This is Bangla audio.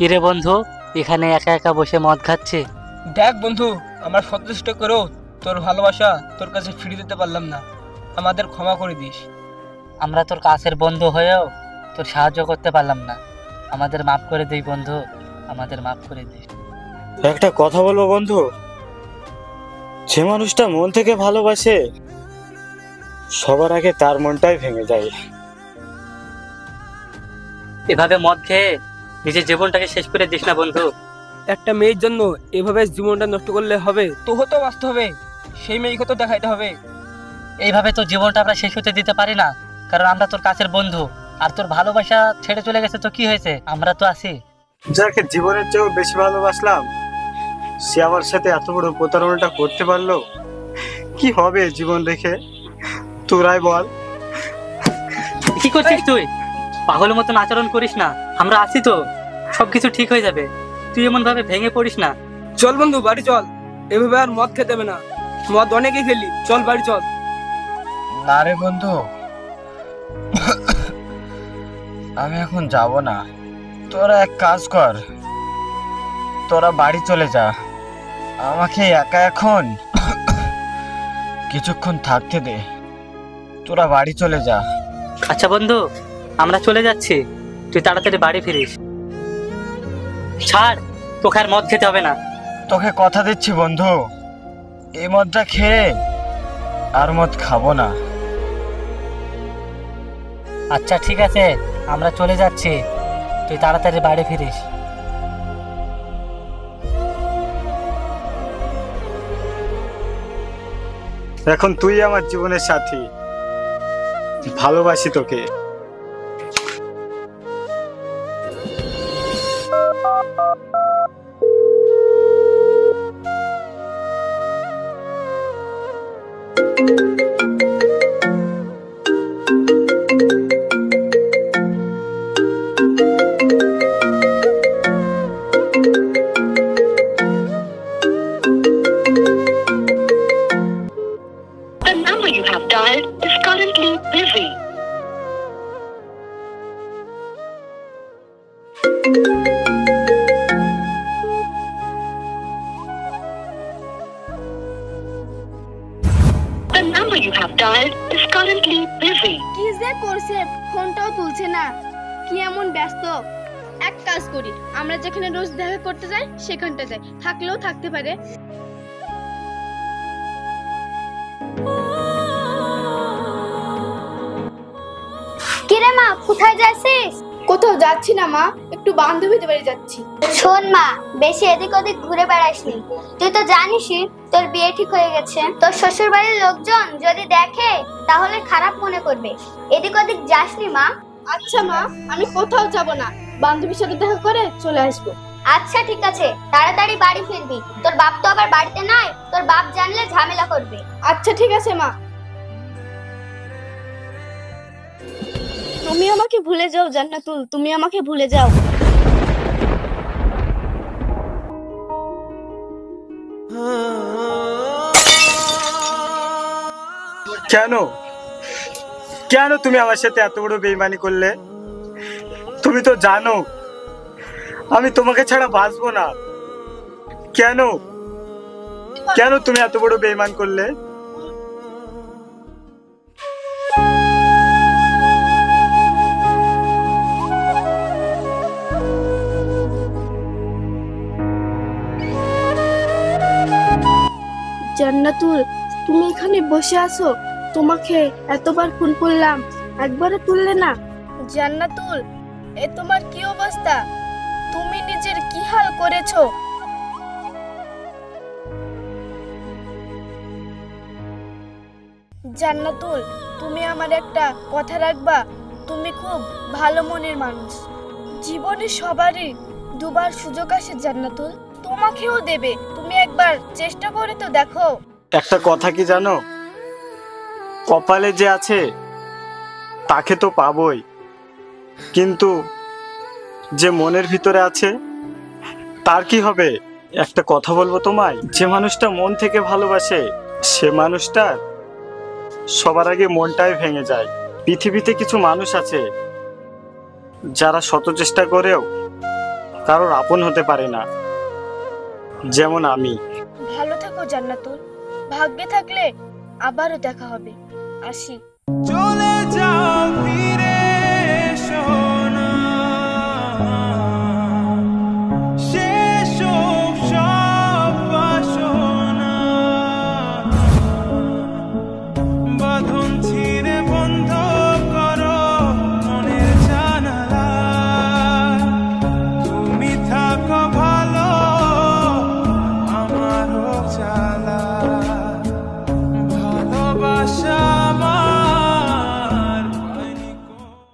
কিরে বন্ধু, এখানে একা একা বসে মদ খাচ্ছে? দেখ বন্ধু, আমরা সচেষ্ট করেও তোর ভালোবাসা তোর কাছে ফিরিয়ে দিতে পারলাম না, আমাদের ক্ষমা করে দিস। আমরা তোর কাছের বন্ধু হয়েও তোর সাহায্য করতে পারলাম না, আমাদের মাফ করে দিই বন্ধু, আমাদের মাফ করে দিস। একটা কথা বলবো বন্ধু, যে মানুষটা মন থেকে ভালোবাসে সবার আগে তার মনটাই ভেঙে যায়। এভাবে মদ খেয়ে নিজের জীবনটাকে শেষ করে দিস না বন্ধু। একটা মেয়ের জন্য এভাবে জীবনটা নষ্ট করলে হবে? তোকে তো বাঁচতে হবে, সেই মেয়েকে তো দেখাইতে হবে। এইভাবে তো জীবনটা আমরা শেষ হতে দিতে পারি না, কারণ আমরা তোর কাছের বন্ধু। আর তোর ভালোবাসা ছেড়ে চলে গেছে তো কি হয়েছে, আমরা তো আছি। যাকে জীবনের চেয়েও বেশি ভালোবাসলাম সে আমার সাথে এত বড় প্রতারণাটা করতে পারলো, কি হবে জীবন রেখে? তোরাই বল। কি করছিস তুই? পাগলের মতন আচরণ করিস না, আমরা আছি তো, সবকিছু ঠিক হয়ে যাবে। তুই এমন ভাবে ভেঙে পড়িস না। চল বন্ধু বাড়ি চল, এভাবে আর মদ খেতে হবে না, মদ অনেকেই খেলি, চল বাড়ি চল। না রে বন্ধু, আমি এখন যাব না। তোরা এক কাজ কর, তোরা বাড়ি চলে যা, আমাকে একা এখন কিছুক্ষণ থাকতে দে। তোরা বাড়ি চলে যা। আচ্ছা বন্ধু, আমরা চলে যাচ্ছি, তুই তাড়াতাড়ি বাড়ি ফিরিস। ছাড়, তোকে আর মদ খেতে হবে না। তোকে কথা দিচ্ছি বন্ধু, এই মদটা খেয়ে আর মদ খাবো না। আচ্ছা ঠিক আছে, আমরা চলে যাচ্ছি, তুই তাড়াতাড়ি বাড়ি ফিরিস। এখন তুই আমার জীবনের সাথী, ভালোবাসি তোকে। The number you have dialed is currently busy. The number you have dialed is currently busy. কি যে করছে, ফোনটাও তুলছে না, কি এমন ব্যস্ত। এক কাজ করি, আমরা যেখানে রোজ দেখা করতে যাই সেখানটা যাই, থাকলেও থাকতে পারে। কিরে মা, কোথায় যাচ্ছিস? কোথাও যাচ্ছি না মা, একটু বান্ধবীদের বাড়ি যাচ্ছি। শোন মা, বেশি এদিক ওদিক ঘুরে বেড়াসনি। তুই তো জানিসই তোর বিয়ে ঠিক হয়ে গেছে। তোর শ্বশুর বাড়ির লোকজন যদি দেখে তাহলে খারাপ মনে করবে। এদিক ওদিক যাসনি মা। আচ্ছা মা, আমি কোথাও যাব না, বান্ধবীর সাথে দেখা করে চলে আসবো। আচ্ছা ঠিক আছে, তাড়াতাড়ি বাড়ি ফিরবি। তোর বাপ তো আবার বাড়িতে নাই, তোর বাপ জানলে ঝামেলা করবে। আচ্ছা ঠিক আছে মা। তুমি আমাকে ভুলে যাও জান্নাতুল, তুমি আমাকে ভুলে যাও। কেন কেন তুমি আমার সাথে এত বড় বেইমানি করলে? তুমি তো জানো আমি তোমাকে ছাড়া বাঁচবো না। কেন কেন তুমি এত বড় বেইমান করলে? জান্নাতুল, তুমি এখানে বসে আছো, তোমাকে এতবার ফোন করলাম, একবারও তুললে না। জান্নাতুল, এ তোমার কি অবস্থা? তুমি নিজের কি হাল করেছো? জান্নাতুল, তুমি আমার একটা কথা রাখবা? তুমি খুব ভালো মনের মানুষ, জীবনে সবারই দুবার সুযোগ আসে জান্নাতুল, তোমাকেও দেবে, তুমি একবার চেষ্টা করে তো দেখো। একটা কথা কি জানো, কপালে যে আছে তাকে তো পাবোই, কিন্তু যে মনের ভিতরে আছে তার কি হবে? একটা কথা বলবো তোমায়, যে মানুষটা মন থেকে ভালোবাসে সে মানুষটার সবার আগে মনটাই ভেঙে যায়। পৃথিবীতে কিছু মানুষ আছে যারা শত চেষ্টা করেও কারোর আপন হতে পারে না, যেমন আমি। ভালো থেকো জান্নাতুল, ভাগ্যে থাকলে আবারও দেখা হবে। আসি। চলে যাও